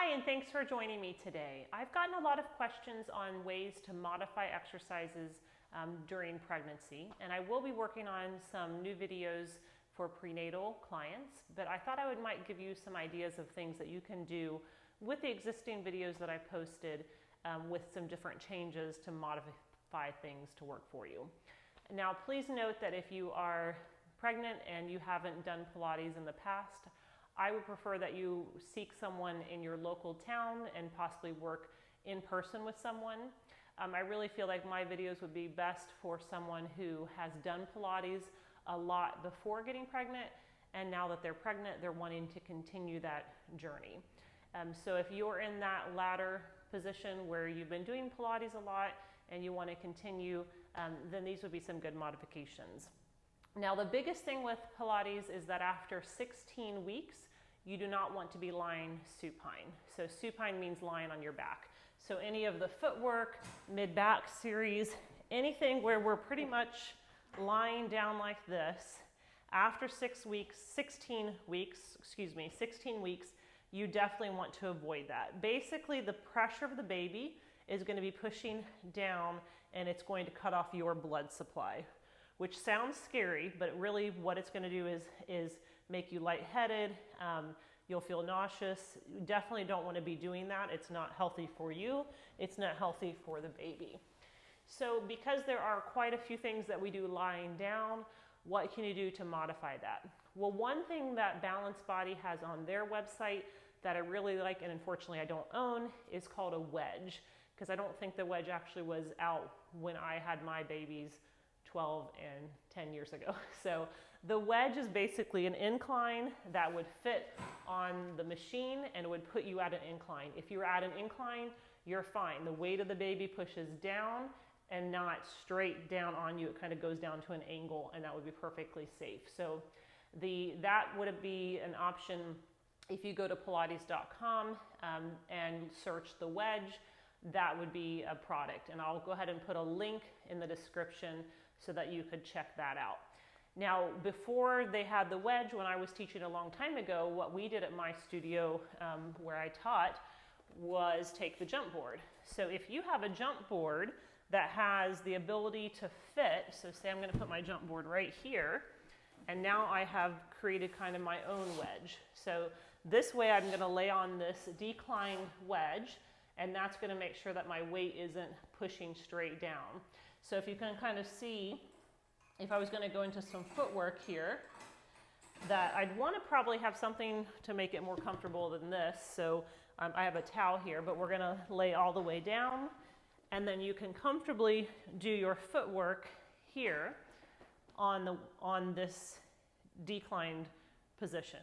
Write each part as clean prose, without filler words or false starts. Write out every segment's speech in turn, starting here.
Hi, and thanks for joining me today. I've gotten a lot of questions on ways to modify exercises during pregnancy, and I will be working on some new videos for prenatal clients, but I thought I might give you some ideas of things that you can do with the existing videos that I posted with some different changes to modify things to work for you. Now, please note that if you are pregnant and you haven't done Pilates in the past, I would prefer that you seek someone in your local town and possibly work in person with someone. I really feel like my videos would be best for someone who has done Pilates a lot before getting pregnant, and now that they're pregnant, they're wanting to continue that journey. So if you're in that latter position where you've been doing Pilates a lot and you want to continue, then these would be some good modifications. Now, the biggest thing with Pilates is that after 16 weeks, you do not want to be lying supine. So supine means lying on your back. So any of the footwork, mid-back series, anything where we're pretty much lying down like this, after 16 weeks, you definitely want to avoid that. Basically, the pressure of the baby is going to be pushing down and it's going to cut off your blood supply, which sounds scary, but really what it's going to do is make you lightheaded. You'll feel nauseous. You definitely don't want to be doing that. It's not healthy for you. It's not healthy for the baby. So because there are quite a few things that we do lying down, what can you do to modify that? Well, one thing that Balanced Body has on their website that I really like, and unfortunately I don't own, is called a wedge, because I don't think the wedge actually was out when I had my babies 12 and 10 years ago. So the wedge is basically an incline that would fit on the machine and it would put you at an incline. If you're at an incline, you're fine. The weight of the baby pushes down and not straight down on you. It kind of goes down to an angle, and that would be perfectly safe. So that would be an option if you go to Pilates.com and search the wedge. That would be a product, and I'll go ahead and put a link in the description so that you could check that out. Now, before they had the wedge, when I was teaching a long time ago, what we did at my studio where I taught was take the jump board. So if you have a jump board that has the ability to fit, so say I'm going to put my jump board right here, and now I have created kind of my own wedge. So this way I'm going to lay on this declined wedge, and that's going to make sure that my weight isn't pushing straight down. So if you can kind of see, if I was going to go into some footwork here, that I'd want to probably have something to make it more comfortable than this. So I have a towel here, but we're going to lay all the way down, and then you can comfortably do your footwork here on this declined position.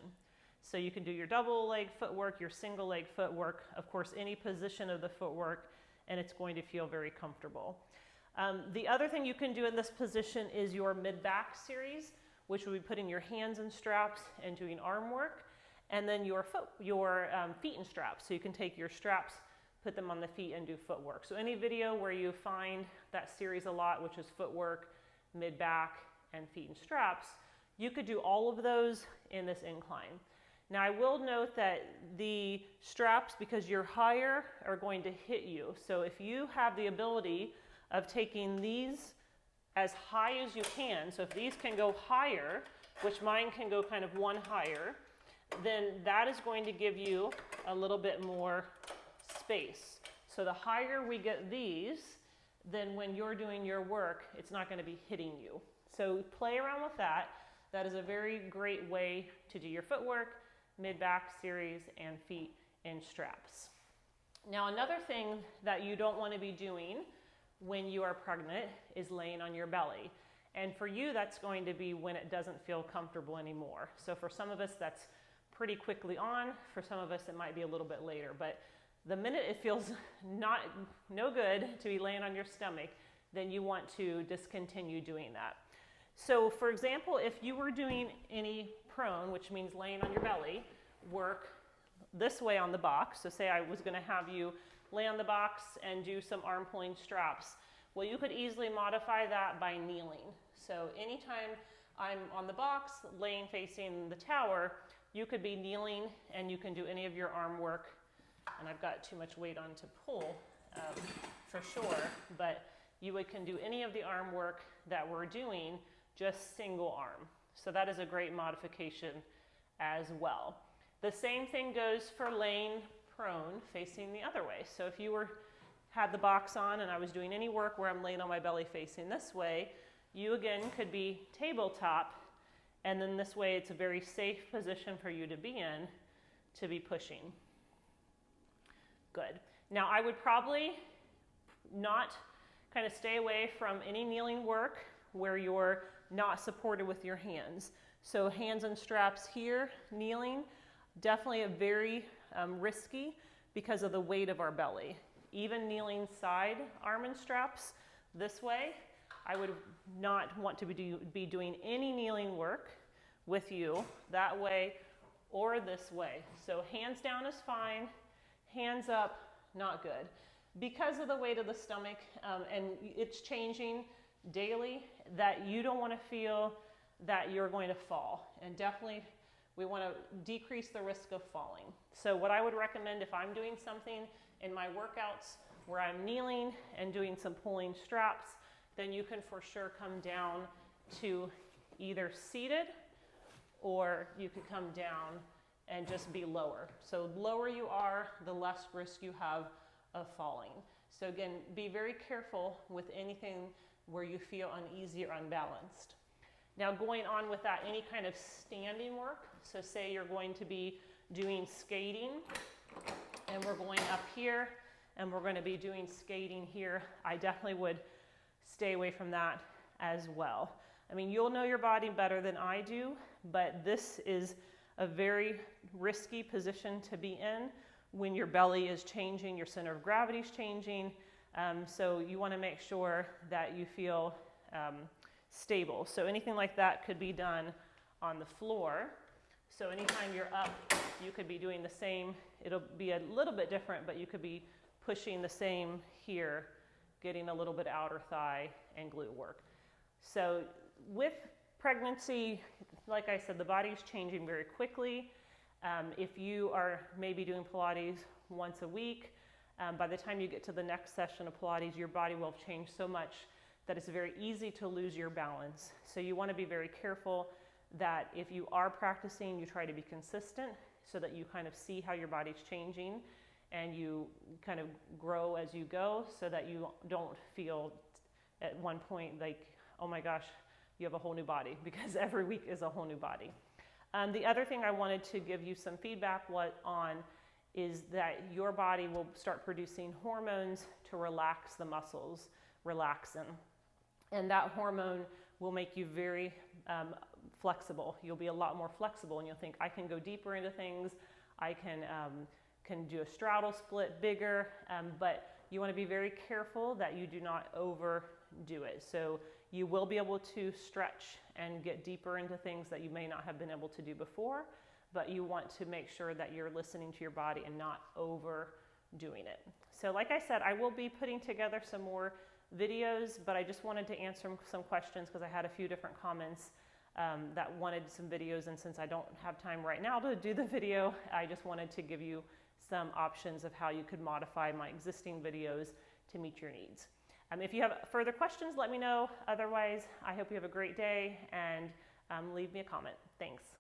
So you can do your double leg footwork, your single leg footwork, of course, any position of the footwork, and it's going to feel very comfortable. The other thing you can do in this position is your mid-back series, which will be putting your hands in straps and doing arm work, and then your feet in straps. So you can take your straps, put them on the feet, and do footwork. So any video where you find that series a lot, which is footwork, mid-back, and feet in straps, you could do all of those in this incline. Now, I will note that the straps, because you're higher, are going to hit you. So if you have the ability of taking these as high as you can, so if these can go higher, which mine can go kind of one higher, then that is going to give you a little bit more space. So the higher we get these, then when you're doing your work, it's not going to be hitting you. So play around with that. That is a very great way to do your footwork, mid-back series, and feet in straps. Now, another thing that you don't want to be doing when you are pregnant is laying on your belly. And for you, that's going to be when it doesn't feel comfortable anymore. So for some of us, that's pretty quickly on. For some of us, it might be a little bit later. But the minute it feels no good to be laying on your stomach, then you want to discontinue doing that. So for example, if you were doing any prone, which means laying on your belly, work this way on the box. So say I was going to have you lay on the box and do some arm pulling straps. Well, you could easily modify that by kneeling. So anytime I'm on the box, laying facing the tower, you could be kneeling and you can do any of your arm work and I've got too much weight on to pull for sure, but you can do any of the arm work that we're doing, just single arm. So that is a great modification as well. The same thing goes for laying prone, facing the other way. So if you had the box on and I was doing any work where I'm laying on my belly facing this way, you again could be tabletop, and then this way it's a very safe position for you to be in, to be pushing. Good. Now I would probably not kind of stay away from any kneeling work where you're not supported with your hands. So hands and straps here, kneeling, definitely a very risky because of the weight of our belly. Even kneeling side arm and straps this way, I would not want to be doing any kneeling work with you that way or this way. So hands down is fine, hands up, not good. Because of the weight of the stomach, and it's changing daily, that you don't want to feel that you're going to fall. And definitely we want to decrease the risk of falling. So what I would recommend if I'm doing something in my workouts where I'm kneeling and doing some pulling straps, then you can for sure come down to either seated, or you could come down and just be lower. So the lower you are, the less risk you have of falling. So again, be very careful with anything where you feel uneasy or unbalanced. Now going on with that, any kind of standing work. So say you're going to be doing skating, and we're going up here, and we're going to be doing skating here. I definitely would stay away from that as well. I mean, you'll know your body better than I do, but this is a very risky position to be in when your belly is changing, your center of gravity is changing. So you want to make sure that you feel stable. So anything like that could be done on the floor. So anytime you're up, you could be doing the same. It'll be a little bit different, but you could be pushing the same here, getting a little bit outer thigh and glute work. So with pregnancy, like I said, the body's changing very quickly. If you are maybe doing Pilates once a week, by the time you get to the next session of Pilates, your body will have changed so much that it's very easy to lose your balance. So you want to be very careful that if you are practicing, you try to be consistent so that you kind of see how your body's changing and you kind of grow as you go, so that you don't feel at one point like, oh my gosh, you have a whole new body, because every week is a whole new body. The other thing I wanted to give you some feedback on is that your body will start producing hormones to relax the muscles, relaxin. And that hormone will make you very flexible. You'll be a lot more flexible, and you'll think, I can go deeper into things. I can do a straddle split bigger, but you want to be very careful that you do not overdo it. So you will be able to stretch and get deeper into things that you may not have been able to do before, but you want to make sure that you're listening to your body and not overdoing it. So like I said, I will be putting together some more videos, but I just wanted to answer some questions because I had a few different comments that wanted some videos, and since I don't have time right now to do the video, I just wanted to give you some options of how you could modify my existing videos to meet your needs. If you have further questions, let me know. Otherwise, I hope you have a great day, and leave me a comment. Thanks.